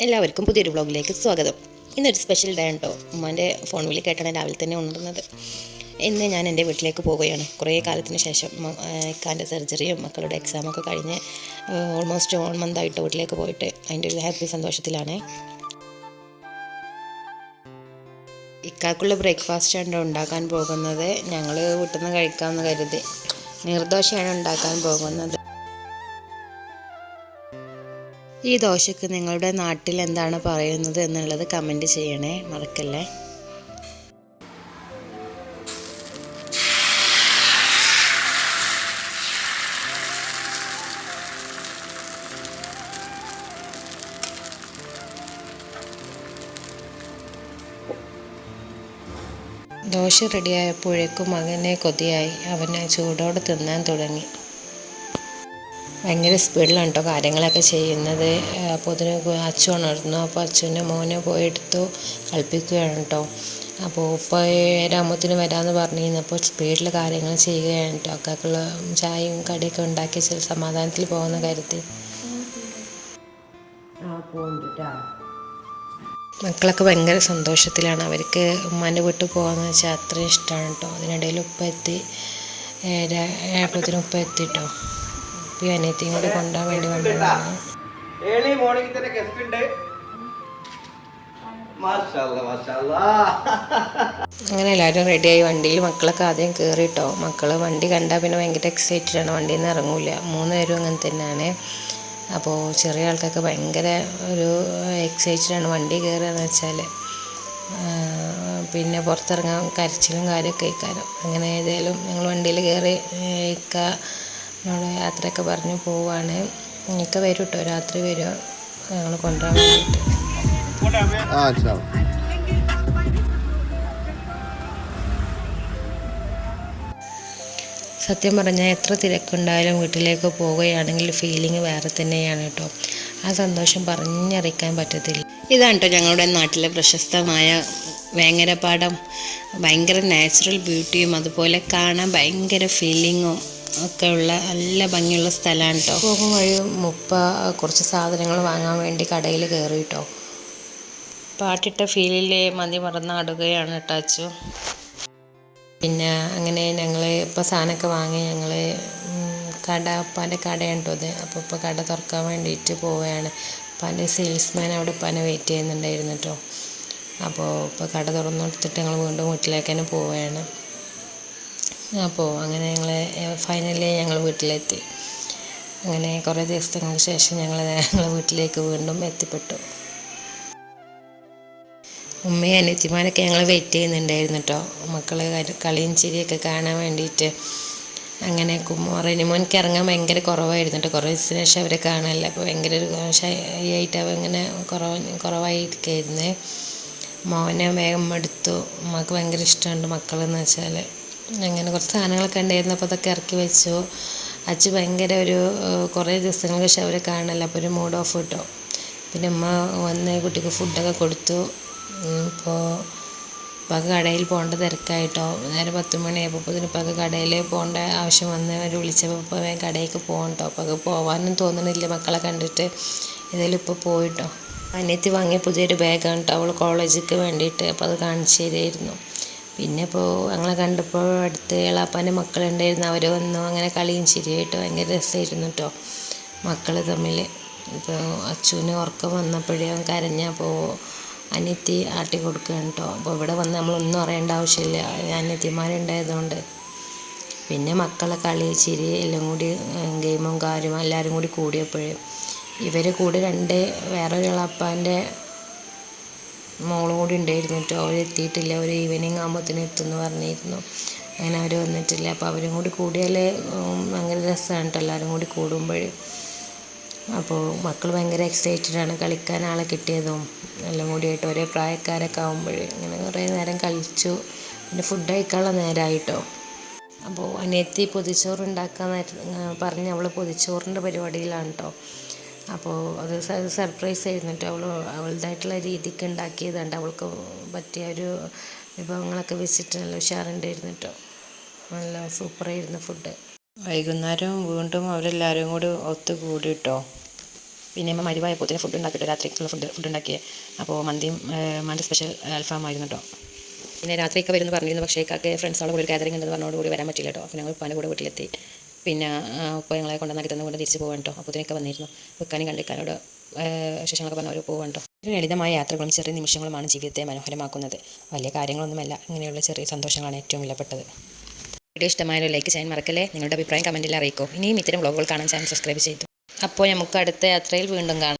എല്ലാവർക്കും പുതിയൊരു വ്ളോഗിലേക്ക് സ്വാഗതം. ഇന്നൊരു സ്പെഷ്യൽ ഡേ ആണ് കേട്ടോ. ഉമ്മാൻ്റെ ഫോൺ വിളി കേട്ടാണ് രാവിലെ തന്നെ ഉണർന്നത്. ഇന്ന് ഞാൻ എൻ്റെ വീട്ടിലേക്ക് പോവുകയാണ്. കുറേ കാലത്തിന് ശേഷം ഇക്കാൻ്റെ സർജറിയും മക്കളുടെ എക്സാമൊക്കെ കഴിഞ്ഞ് ഓൾമോസ്റ്റ് 1 മന്തായിട്ട് വീട്ടിലേക്ക് പോയിട്ട് അതിൻ്റെ ഒരു ഹാപ്പി സന്തോഷത്തിലാണ്. ഇക്കാക്കുള്ള ബ്രേക്ക്ഫാസ്റ്റ് ആണ് ഉണ്ടാക്കാൻ പോകുന്നത്. ഞങ്ങൾ വീട്ടിൽ നിന്ന് കഴിക്കാമെന്ന് കരുതി നീർദോശയാണ് ഉണ്ടാക്കാൻ പോകുന്നത്. ഈ ദോശയ്ക്ക് നിങ്ങളുടെ നാട്ടിൽ എന്താണ് പറയുന്നത് എന്നുള്ളത് കമൻറ്റ് ചെയ്യണേ, മറക്കല്ലേ. ദോശ റെഡിയായപ്പോഴേക്കും മകനെ കൊതിയായി. അവനെ ചൂടോടെ തിന്നാൻ തുടങ്ങി. ഭയങ്കര സ്പീഡിലാണ് കേട്ടോ കാര്യങ്ങളൊക്കെ ചെയ്യുന്നത്. അപ്പോൾ അതിന് അച്ചു ഉണർന്നു. അപ്പോൾ അച്ചുവിൻ്റെ മോനെ പോയി എടുത്തു കളിപ്പിക്കുകയാണ് കേട്ടോ. അപ്പോൾ ഇപ്പോൾ 7 വരാമെന്ന് പറഞ്ഞിരുന്നപ്പോൾ സ്പീഡിൽ കാര്യങ്ങൾ ചെയ്യുകയാണ് കേട്ടോ. അക്കാക്കുള്ള ചായയും കടിയൊക്കെ ഉണ്ടാക്കി സമാധാനത്തിൽ പോകുന്ന കാര്യത്തിൽ മക്കളൊക്കെ ഭയങ്കര സന്തോഷത്തിലാണ്. അവർക്ക് ഉമ്മാൻ്റെ വീട്ടിൽ പോകാമെന്ന് വെച്ചാൽ അത്രയും ഇഷ്ടമാണ് കേട്ടോ. അതിനിടയിൽ ഉപ്പ എത്തി. 7 ഉപ്പ എത്തി കേട്ടോ. അനിയത്തിയും കൂടി കൊണ്ടുപോകാൻ വേണ്ടി വന്നതാണ്. അങ്ങനെ എല്ലാവരും റെഡിയായി വണ്ടിയിൽ മക്കളൊക്കെ ആദ്യം കയറി കേട്ടോ. മക്കൾ വണ്ടി കണ്ടാൽ പിന്നെ ഭയങ്കര എക്സൈറ്റഡ് ആണ്. വണ്ടിയിൽ നിന്ന് ഇറങ്ങില്ല. 3 പേരും അങ്ങനെ തന്നെയാണ്. അപ്പോൾ ചെറിയ ആൾക്കൊക്കെ ഭയങ്കര ഒരു എക്സൈറ്റഡ് ആണ് വണ്ടി കയറുകയെന്ന് വെച്ചാൽ. പിന്നെ പുറത്തിറങ്ങാൻ കരച്ചിലും കാര്യമൊക്കെ ഇക്കാരം. അങ്ങനെ ഏതായാലും ഞങ്ങൾ വണ്ടിയിൽ കയറി നമ്മുടെ യാത്രയൊക്കെ പറഞ്ഞ് പോവാണ്. ഇക്ക വരും കേട്ടോ, രാത്രി വരും ഞങ്ങൾ കൊണ്ടുപോകാൻ വേണ്ടിയിട്ട്. സത്യം പറഞ്ഞാൽ എത്ര തിരക്കുണ്ടായാലും വീട്ടിലേക്ക് പോവുകയാണെങ്കിൽ ഫീലിംഗ് വേറെ തന്നെയാണ് കേട്ടോ. ആ സന്തോഷം പറഞ്ഞറിയിക്കാൻ പറ്റത്തില്ല. ഇതാണ് കേട്ടോ ഞങ്ങളുടെ നാട്ടിലെ പ്രശസ്തമായ വേങ്ങരപ്പാടം. ഭയങ്കര നാച്ചുറൽ ബ്യൂട്ടിയും അതുപോലെ കാണാൻ ഭയങ്കര ഫീലിങ്ങും ഒക്കെ ഉള്ള നല്ല ഭംഗിയുള്ള സ്ഥലമാണ് കേട്ടോ. പോകും വഴി കുറച്ച് സാധനങ്ങൾ വാങ്ങാൻ വേണ്ടി കടയിൽ കയറി കേട്ടോ. പാട്ടിട്ട ഫീലിൽ മതി മറന്നാടുകയാണ് കേട്ടോ അച്ചു. പിന്നെ അങ്ങനെ ഞങ്ങൾ ഇപ്പോൾ സാധനമൊക്കെ വാങ്ങി ഞങ്ങൾ ഉപ്പാൻ്റെ കടയാണ് കേട്ടോ അത്. അപ്പോൾ ഇപ്പോൾ കട തുറക്കാൻ വേണ്ടിയിട്ട് പോവുകയാണ്. ഉപ്പാൻ്റെ സെയിൽസ്മാൻ അവിടെ ഉപ്പാനെ വെയിറ്റ് ചെയ്യുന്നുണ്ടായിരുന്നു കേട്ടോ. അപ്പോൾ ഇപ്പോൾ കട തുറന്നെടുത്തിട്ട് ഞങ്ങൾ വീണ്ടും വീട്ടിലേക്ക് തന്നെ പോവുകയാണ്. അപ്പോൾ അങ്ങനെ ഫൈനലി ഞങ്ങൾ വീട്ടിലെത്തി. അങ്ങനെ കുറേ ദിവസങ്ങൾക്ക് ശേഷം ഞങ്ങൾ വീട്ടിലേക്ക് വീണ്ടും എത്തിപ്പെട്ടു. ഉമ്മയും അനിയത്തിമാരൊക്കെ ഞങ്ങൾ വെയിറ്റ് ചെയ്യുന്നുണ്ടായിരുന്നു കേട്ടോ. മക്കൾ കളിയും ചിരിയൊക്കെ കാണാൻ വേണ്ടിയിട്ട്. അങ്ങനെ റെനിമോനിക്ക് ഇറങ്ങാൻ ഭയങ്കര കുറവായിരുന്നു കേട്ടോ. കുറേ ദിവസത്തിന് ശേഷം അവരെ കാണാനില്ല. അപ്പോൾ ഭയങ്കര ഒരു ഷൈയായിട്ട് അവ ഇങ്ങനെ കുറവായിരിക്കുമായിരുന്നേ. മോനെ വേഗം എടുത്തു. ഉമ്മക്ക് ഭയങ്കര ഇഷ്ടമുണ്ട് മക്കളെന്ന് വെച്ചാൽ. അങ്ങനെ കുറച്ച് സാധനങ്ങളൊക്കെ ഉണ്ടായിരുന്നു. അപ്പോൾ അതൊക്കെ ഇറക്കി വെച്ചു. അച്ഛൻ ഭയങ്കര കുറേ ദിവസങ്ങൾക്ക് ശേഷം അവരെ കാണാനല്ല. അപ്പോൾ ഒരു മൂഡ് ഓഫ് കിട്ടും. പിന്നെ ഉമ്മ വന്ന് കുട്ടിക്ക് ഫുഡൊക്കെ കൊടുത്തു. ഇപ്പോൾ ഇപ്പൊക്കെ കടയിൽ പോകേണ്ട തിരക്കായിട്ടോ. നേരെ 10 മണിയായപ്പോൾ ഇപ്പൊക്കെ കടയിൽ പോകേണ്ട ആവശ്യം വന്ന് അവർ വിളിച്ചപ്പോൾ ഇപ്പോൾ കടയിലേക്ക് പോകണം കേട്ടോ. അപ്പോൾ അത് പോകാനും തോന്നണില്ല മക്കളെ കണ്ടിട്ട്. ഏതായാലും ഇപ്പോൾ പോയിട്ടോ. അനിയത്തി വാങ്ങിയ പുതിയൊരു ബാഗാണ് കേട്ടോ അവൾ കോളേജിലേക്ക് വേണ്ടിയിട്ട്. അപ്പോൾ അത് കാണിച്ചു തരുമായിരുന്നു. പിന്നെ ഇപ്പോൾ ഞങ്ങളെ കണ്ടപ്പോൾ അടുത്ത് എളാപ്പാൻ്റെ മക്കളുണ്ടായിരുന്നു. അവർ വന്നു. അങ്ങനെ കളിയും ചിരിയായിട്ട് ഭയങ്കര രസമായിരുന്നു കേട്ടോ മക്കൾ തമ്മിൽ. ഇപ്പോൾ അച്ചുവിന് ഉറക്കം വന്നപ്പോഴേ അവൻ കരഞ്ഞപ്പോൾ അനിയത്തി ആട്ടി കൊടുക്കുകയാണ് കേട്ടോ. അപ്പോൾ ഇവിടെ വന്ന് നമ്മളൊന്നും അറിയേണ്ട ആവശ്യമില്ല, അനിയത്തിമാരുണ്ടായതുകൊണ്ട്. പിന്നെ മക്കളെ കളി ചിരി എല്ലാം കൂടി ഗെയിമും കാര്യവും എല്ലാവരും കൂടി കൂടിയപ്പോഴേ ഇവർ കൂടി വേറൊരു എളാപ്പാൻ്റെ മോളും കൂടി ഉണ്ടായിരുന്നു കേട്ടോ. അവർ എത്തിയിട്ടില്ല. ഒരു ഈവനിങ് ആകുമ്പോഴത്തേനും എത്തുമെന്ന് പറഞ്ഞിരുന്നു. അങ്ങനെ അവർ വന്നിട്ടില്ല. അപ്പോൾ അവരും കൂടി കൂടിയാൽ ഭയങ്കര രസമാണ് കേട്ടോ എല്ലാവരും കൂടി കൂടുമ്പോൾ. അപ്പോൾ മക്കൾ ഭയങ്കര എക്സൈറ്റഡാണ് കളിക്കാൻ ആളെ കിട്ടിയതും എല്ലാം കൂടിയായിട്ട്. ഒരേ പ്രായക്കാരൊക്കെ ആകുമ്പോൾ അങ്ങനെ കുറേ നേരം കളിച്ചു. പിന്നെ ഫുഡ് കഴിക്കാനുള്ള നേരമായിട്ടോ. അപ്പോൾ അനിയത്തി പൊതിച്ചോറ് ഉണ്ടാക്കാൻ പറഞ്ഞ് അവൾ പൊതിച്ചോറിൻ്റെ പരിപാടിയിലാണ് കേട്ടോ. അപ്പോൾ അത് സർപ്രൈസ് ആയിരുന്നു കേട്ടോ. അവളുടേതായിട്ടുള്ള രീതിക്ക് ഉണ്ടാക്കിയതുണ്ട്. അവൾക്ക് പറ്റിയ ഒരു വിഭവങ്ങളൊക്കെ വെച്ചിട്ട് നല്ല ഉഷാറുണ്ടായിരുന്നു കേട്ടോ. നല്ല സൂപ്പറായിരുന്നു ഫുഡ്. വൈകുന്നേരം വീണ്ടും അവരെല്ലാവരും കൂടി ഒത്തുകൂടി കേട്ടോ. പിന്നെ നമ്മൾ മരുവായപ്പോഴത്തേന് ഫുഡ് ഉണ്ടാക്കിയിട്ട് രാത്രിക്കുള്ള ഫുഡ് ഉണ്ടാക്കിയത്. അപ്പോൾ മന്തിയും മന്തി സ്പെഷ്യൽ അൽഫാമായിരുന്നു കേട്ടോ. പിന്നെ രാത്രിയൊക്കെ വരുമെന്ന് പറഞ്ഞിരുന്നു, പക്ഷേ ഇക്കാക്ക് ഫ്രണ്ട്സോടെ കൂടി ഒരു ഗാദറിംഗ് ഉണ്ടെന്ന് പറഞ്ഞോടുകൂടി വരാൻ പറ്റില്ല കേട്ടോ. അപ്പോൾ ഞങ്ങൾ ഉപ്പാൻ്റെ കൂടെ വീട്ടിലെത്തി. പിന്നെ ഉപ്പ ഞങ്ങളെ കൊണ്ടുവന്നാക്കി തന്നു കൊണ്ട് തിരിച്ച് പോകാൻ കേട്ടോ. അപ്പോൾ ഇതിനൊക്കെ വന്നിരുന്നു. വെക്കാനും കണ്ടിക്കാനോട് വിശേഷങ്ങളൊക്കെ പറഞ്ഞവർ പോകാൻ കേട്ടോ. ലളിതമായ യാത്രകളും ചെറിയ നിമിഷങ്ങളുമാണ് ജീവിതത്തെ മനോഹരമാക്കുന്നത്. വലിയ കാര്യങ്ങളൊന്നുമല്ല, ഇങ്ങനെയുള്ള ചെറിയ സന്തോഷങ്ങളാണ് ഏറ്റവും വിലപ്പെട്ടത്. വീഡിയോ ഇഷ്ടമായാലും ലൈക്ക് ചെയ്യാൻ മറക്കല്ലേ. നിങ്ങളുടെ അഭിപ്രായം കമൻറ്റിൽ അറിയിക്കൂ. ഇനിയും ഇത്തരം വ്ളോഗുകൾ കാണാൻ ചാനൽ സബ്സ്ക്രൈബ് ചെയ്തു. അപ്പോൾ നമുക്ക് അടുത്ത യാത്രയിൽ വീണ്ടും കാണാം.